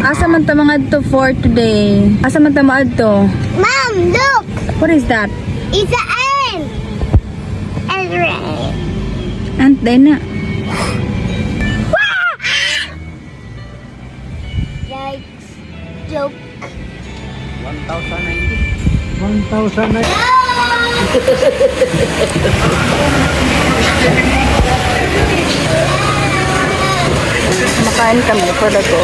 Asa man ta mga to for today? Asa man ta maad to? Mom, look! What is that? It's an ant! And rain. Ant din na. Yikes. Joke. 1,000 na. Makain kami for the go.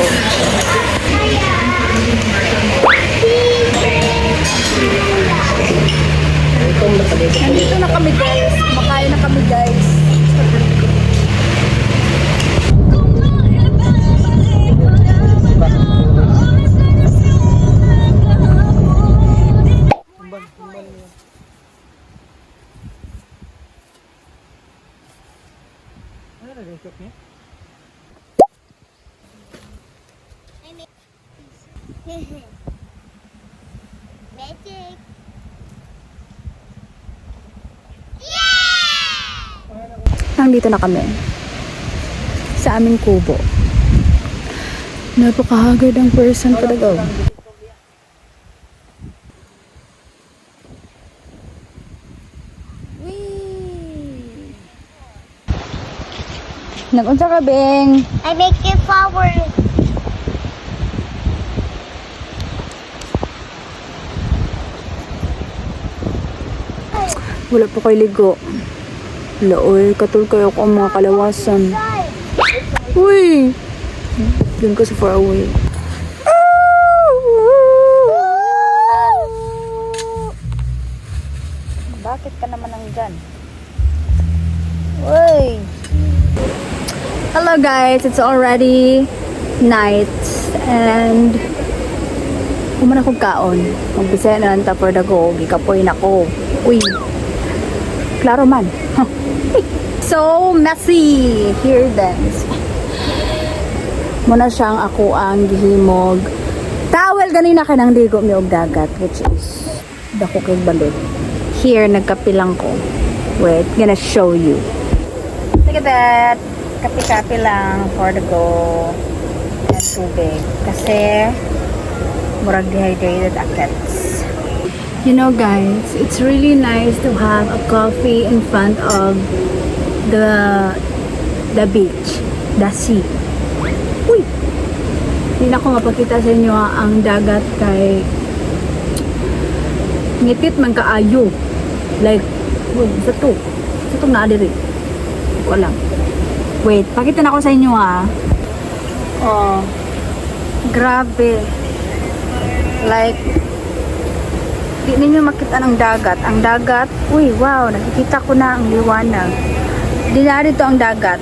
Nandito na kami guys. Makain na kami guys. Magic. Nandito na kami. Sa aming kubo. Napakahagad ang person for the go. Nag-unsa ka, Beng? I make it forward. Wala pa kay ligo. Laoy, katul kayo ko ang mga kalawasan. Uy! Doon ko sa far away. Bakit ka naman nandyan? Uy! Hello guys, it's already night and kuman akong kaon. Magbisaya na lang ta for the go. Gikapoy na ko. Uy! Klaro man. So messy. Here then. Muna siyang ako ang gihimog. Towel ganina ka nang ligo mi og dagat, which is dako kay balod. Here nagkapilang ko. Wait, gonna show you. Look at that. Kapi-kapi lang for the go and tubig. Kasi murag dehydrated akets. You know guys, it's really nice to have a coffee in front of the beach, the sea. Uy! Hindi na ko mapakita sa inyo ang dagat kay ngitit man kaayo. Like, sa to naadiri. Hindi ko alam. Wait, pakita na ko sa inyo ha. Oh, grabe. Like, di ninyo makita ng dagat. Ang dagat, uy, wow, nakikita ko na ang liwanag. Di narito ang dagat.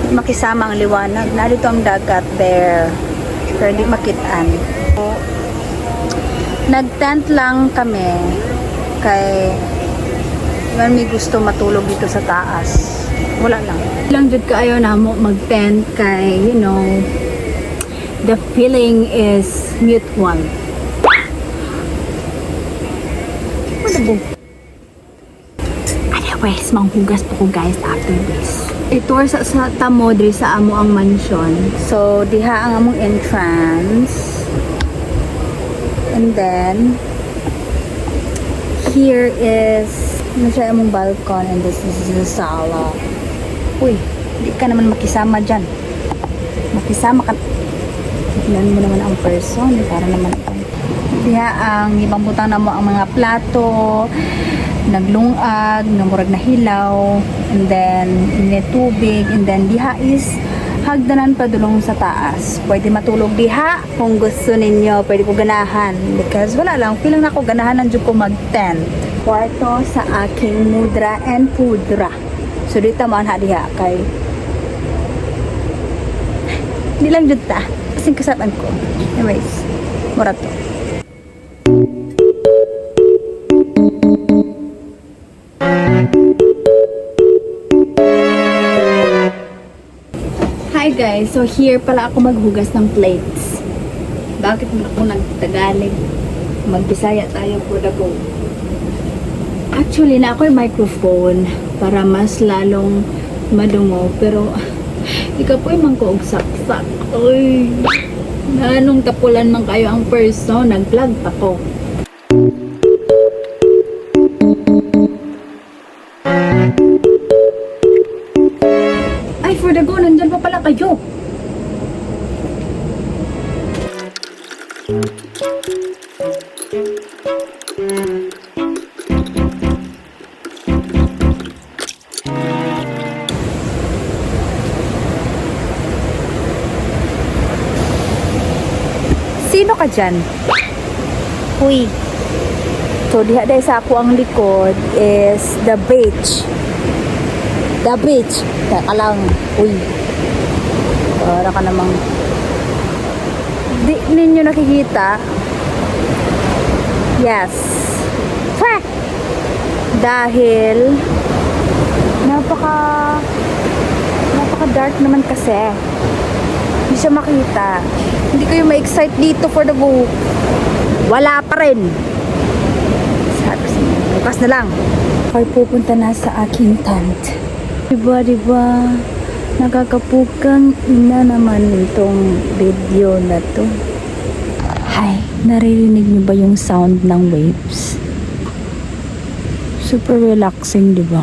Di makisama ang liwanag. Narito ang dagat there. Pero di makitaan. So, nag-tent lang kami kay man may gusto matulog dito sa taas. Wala lang. Lang jud kaayo na mo mag-tent kay, you know, the feeling is mutual. Anyways, manghugas po ko guys after this. Ito sa tamo diri sa amo ang mansion. So diha ang among entrance. And then here is ano siya among balcony and this is the sala. Uy, di ka naman makisama dyan. Makisama ka. Tignan mo naman ang person para naman diha ang ibang butang na mo ang mga plato, naglungag, namurag na hilaw, and then may tubig, and then diha is hagdanan pa dulong sa taas. Pwede matulog diha kung gusto ninyo, pwede ko ganahan because wala lang, feeling na ako ganahan ng ko mag-tent. Kwarto sa aking mudra and pudra. So dito man ha diha kay hindi lang jud ta kasing kasaban ko. Anyways, mura to. Hi guys, so here pala ako maghugas ng plates. Bakit mo ako nagtagalog? Magbisaya tayo for the go. Actually, na ako yung microphone para mas lalong madungo. Pero, ikaw po yung mangkoog saksak. Uy, Anong tapulan man kayo ang person, nag-vlog pa ko. Ay, for the go, nandyan pa pala kayo. Sino ka dyan? Uy. So, diha dahil sa ako ang likod is the beach. The beach. Teka lang. Uy. Para ka namang... Di ninyo nakikita? Yes. Ha! Dahil... Napaka dark naman kasi. Hindi siya makita. Hindi kayo ma-excite dito for the go. Wala pa rin. Sabi sa inyo, bukas na lang. Ako'y pupunta na sa aking tent. Diba, nakakapukang ina naman itong video na to. Hi, naririnig niyo ba yung sound ng waves? Super relaxing, diba?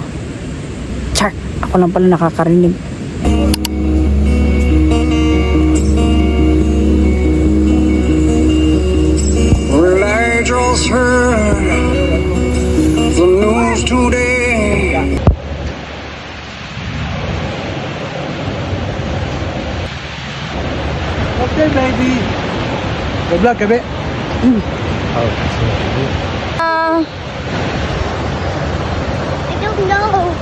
Char! Ako lang pala nakakarinig. Just heard the news today. Okay, baby. Vlog ka, be? I don't know.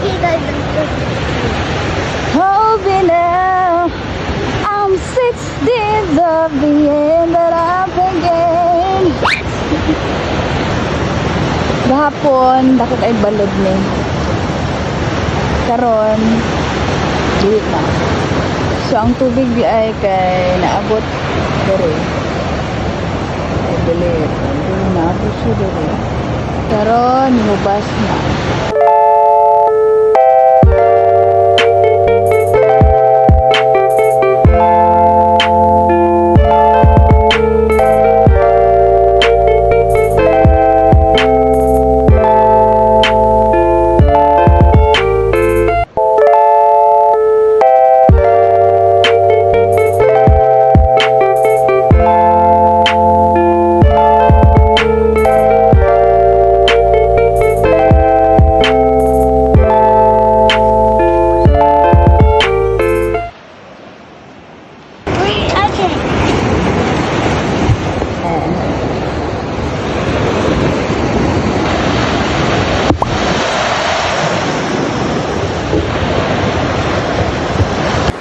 He doesn't know. Hoping now I'm 60 of the end that I began. Gahapon, bakit ay balod ni? Karon, dili na. So, ang tubig di ay kay naabot dere. Ay, dili. Dili na ako siya dere. Karon, hubas na.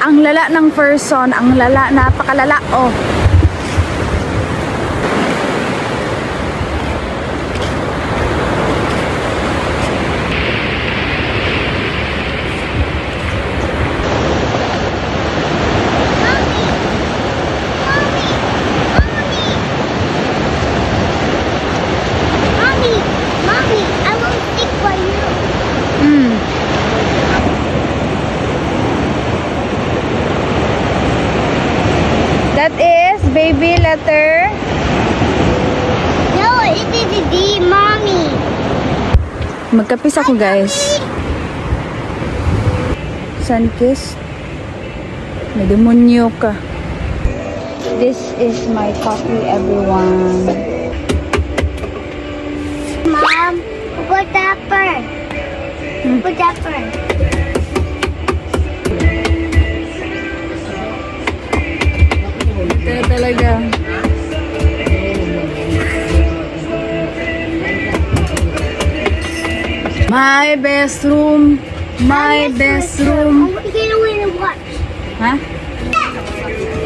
Ang lala ng person, ang lala, napakalala, oh. Mommy, I won't stick by you. That is baby letter. No, it is a D, Mommy. Magkapis ako, guys. Sunkissed. May demonyo ka. This is my coffee, everyone. Mom, put that first. Put that first. Ito talaga. My best room. My best room. I want to get away and watch. Ha?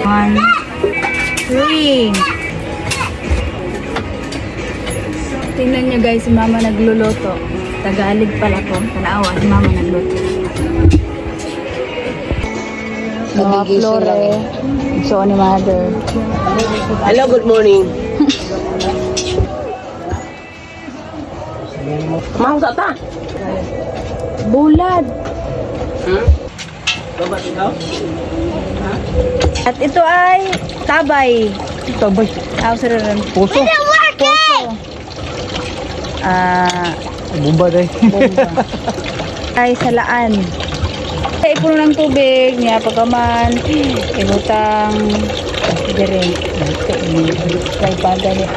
1, 3. Tingnan nyo guys, si mama nagluluto. Tagalog pala ko. Tanawa, si mama nagluto. Mga flore. So ni mother. Hello, good morning. Mau sa ta? Bulad. Babat ikaw? At ito ay tabay. Tabay. Rin. Puso. Poso. Bumba day. Bomba. Ay salaan. Ay puno ng tubig, niya pagkaman, ibutang dire. Ito ini. Kay bagay.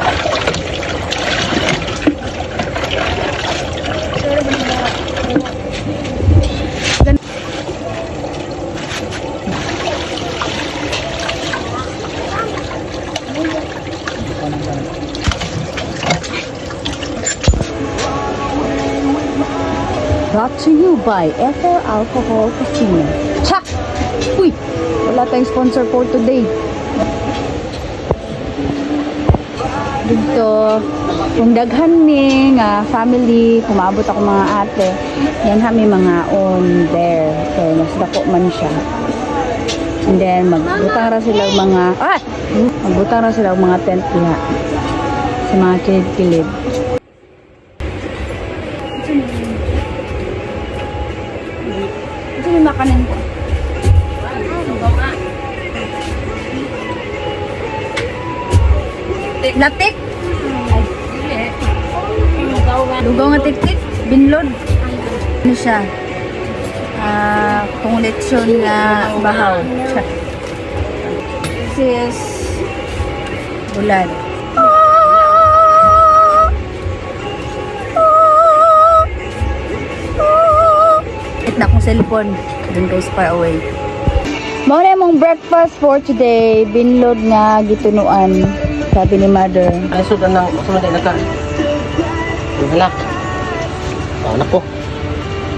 Brought to you by Ethyl Alcohol Casino. Cha! Uy! Wala tayong sponsor for today. Dito, kung daghan mi nga family, kumabot ako mga ate, yan kami mga on there. So, mas dako man siya. And then, magbutang ra sila magbutang ra sila mga tent diha. Sa mga kilid-kilid. Ito yung makanin ko. Latik? Lugaw nga tik-tik? Binlod? Ano siya? Kung lechon nga bahaw. This is bulad. Hit na akong cellphone. Doon kayo far away. Mao na mong breakfast for today. Binlod nga gitunuan. Sabi ni mother. Ay, sudan ng sumunod na ka. Hala. Oh, naku.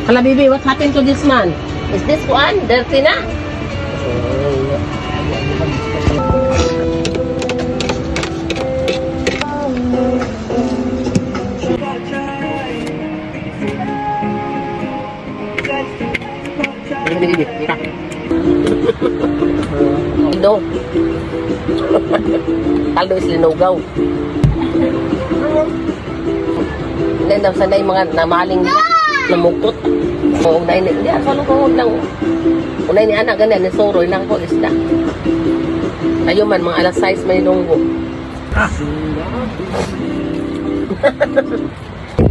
Hala, baby, what happened to this man? Is this one dirty na? Indo. Kaldo is linugaw. Then daw sanay mga namaling namukot. O unay ni hindi ako lungkot lang. Unay ni anak ganyan ni soroy nang ko isda. Ayo man mga alas 6 may lunggo.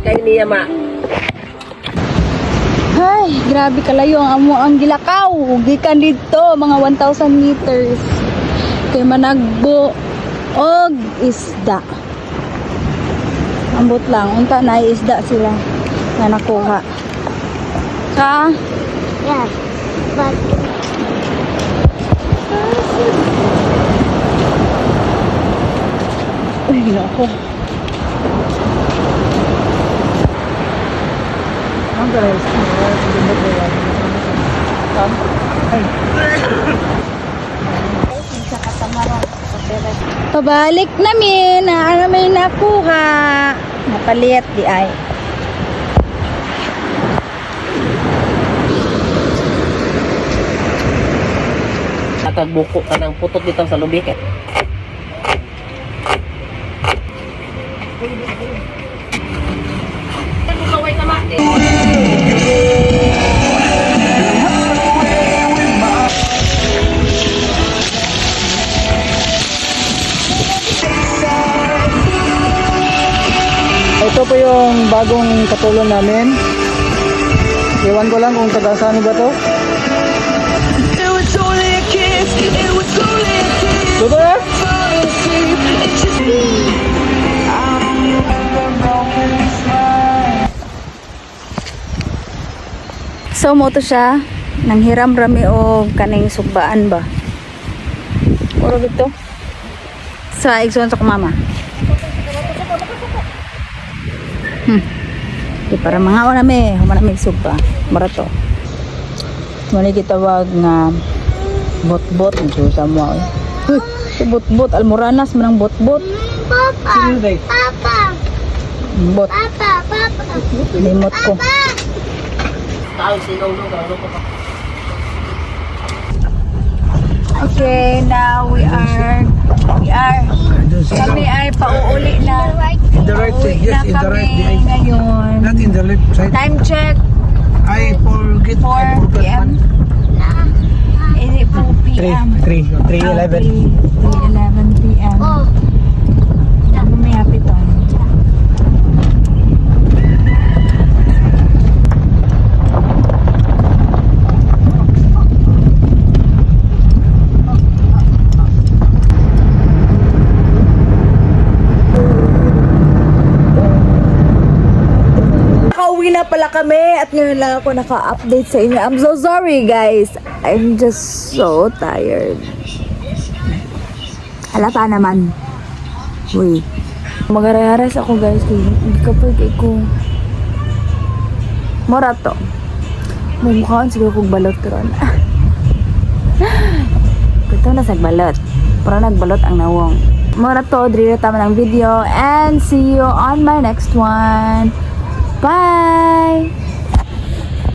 Kay niya ma. Ay, grabe kalayo ang amo ang gilakaw. Gikan dito mga 1,000 meters. Kay managbo og isda. Ambot lang, unta na isda sila nga nakuha. Ka? Yes. But Uy, ginako. Ang guys. Pabalik namin na may nakuha. Napaliit di ay. Nakagbuko ka ng putot dito sa lubik eh. Ito po yung bagong katulong namin. Iwan ko lang kung taga saan ba to. Luto ya? So mo to siya nang hiram rami o kaning sugbaan ba. Oro dito. Sa igsoon sa kumama. Di para mga ona me, humana me sugba. Marato. Muna gitawag nga bot-bot nito sa mo. Uy, si bot-bot almoranas man ang bot-bot. Papa. Papa. Bot. Papa. Papa. Limot ko. Tao sino ko pa. Okay, now we are kami ay pauuli na. In the right side, Pauwi yes, na in the kami right side. ngayon. Not in the left side. Time check, I forget 4 man. p.m. p.m. 3:11. 3:11 p.m. Oh. Mamaya pitong. Nakauwi na pala kami at ngayon lang ako naka-update sa inyo. I'm so sorry guys. I'm just so tired. Halata naman. Uy. Mag-araras ako guys. Hindi ka pwede ko. Mora to. Mumukhaan siguro kong balot ron. Ito na sa balot. Pero nagbalot ang nawong. Mora to. Dito tama ng video. And see you on my next one. Bye!